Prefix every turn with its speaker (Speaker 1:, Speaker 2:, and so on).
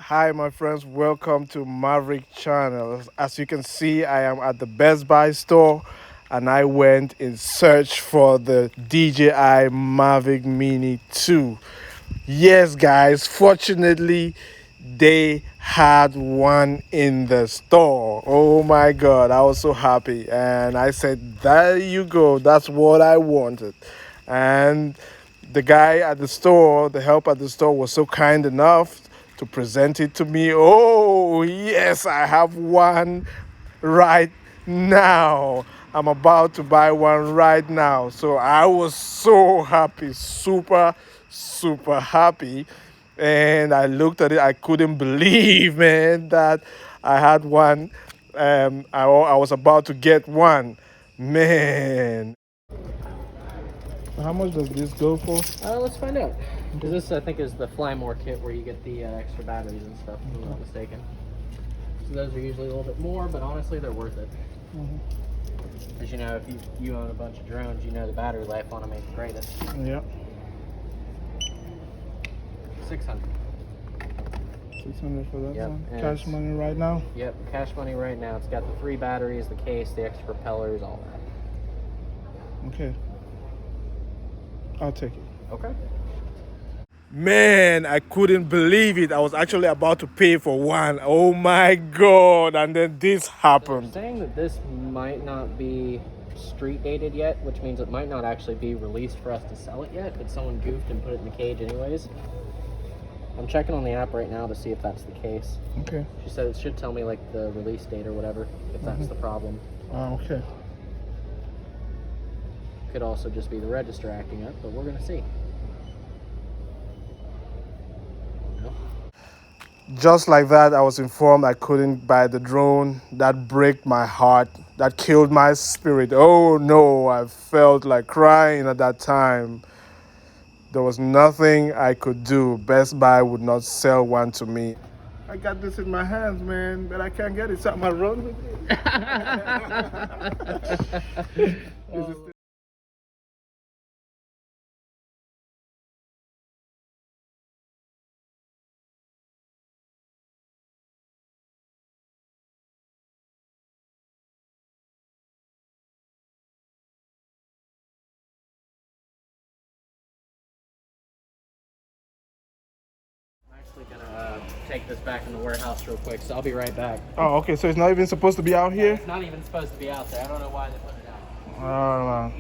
Speaker 1: Hi, my friends. Welcome to MAVIC channel. As you can see, I am at the Best Buy store and I went in search for the DJI MAVIC Mini 2. Yes, guys, fortunately, they had one in the store. Oh my God, I was so happy. And I said, there you go. That's what I wanted. And the guy at the store, the help at the store, was so kind enough to present it to me. Oh, yes, I have one right now. I'm about to buy one right now. So I was so happy, super happy. And I looked at it, I couldn't believe, man, that I had one. I was about to get one. Man. How much does this go for?
Speaker 2: Let's find out. Because this, I think, is the Fly More kit where you get the extra batteries and stuff, if I'm not mistaken. So those are usually a little bit more, but honestly, they're worth it. Because you know, if you own a bunch of drones, you know the battery life on them ain't the greatest.
Speaker 1: Yep.
Speaker 2: 600.
Speaker 1: 600 for that
Speaker 2: Yep,
Speaker 1: one.
Speaker 2: and
Speaker 1: Cash money right now?
Speaker 2: Yep, cash money right now. It's got the 3 batteries, the case, the extra propellers, all that.
Speaker 1: Okay. I'll take it.
Speaker 2: Okay.
Speaker 1: Man, I couldn't believe it. I was actually about to pay for one. Oh my God. And then this
Speaker 2: They're
Speaker 1: happened.
Speaker 2: saying that this might not be street dated yet, which means it might not actually be released for us to sell it yet, but someone goofed and put it in the cage anyways. I'm checking on the app right now to see if that's the case.
Speaker 1: Okay.
Speaker 2: She said it should tell me like the release date or whatever, if that's the problem.
Speaker 1: Okay.
Speaker 2: Could also just be the register acting up, but we're gonna see.
Speaker 1: Just like that, I was informed I couldn't buy the drone. That broke my heart. That killed my spirit. Oh no, I felt like crying at that time. There was nothing I could do. Best Buy would not sell one to me. I got this in my hands, man, but I can't get it. So I'm gonna run with it. This is
Speaker 2: I'm actually gonna take this back in the warehouse real quick, so I'll be right back.
Speaker 1: Oh, okay. So it's not even supposed to be out here?
Speaker 2: It's not even supposed to be out there. I don't know why they put it out.
Speaker 1: Oh,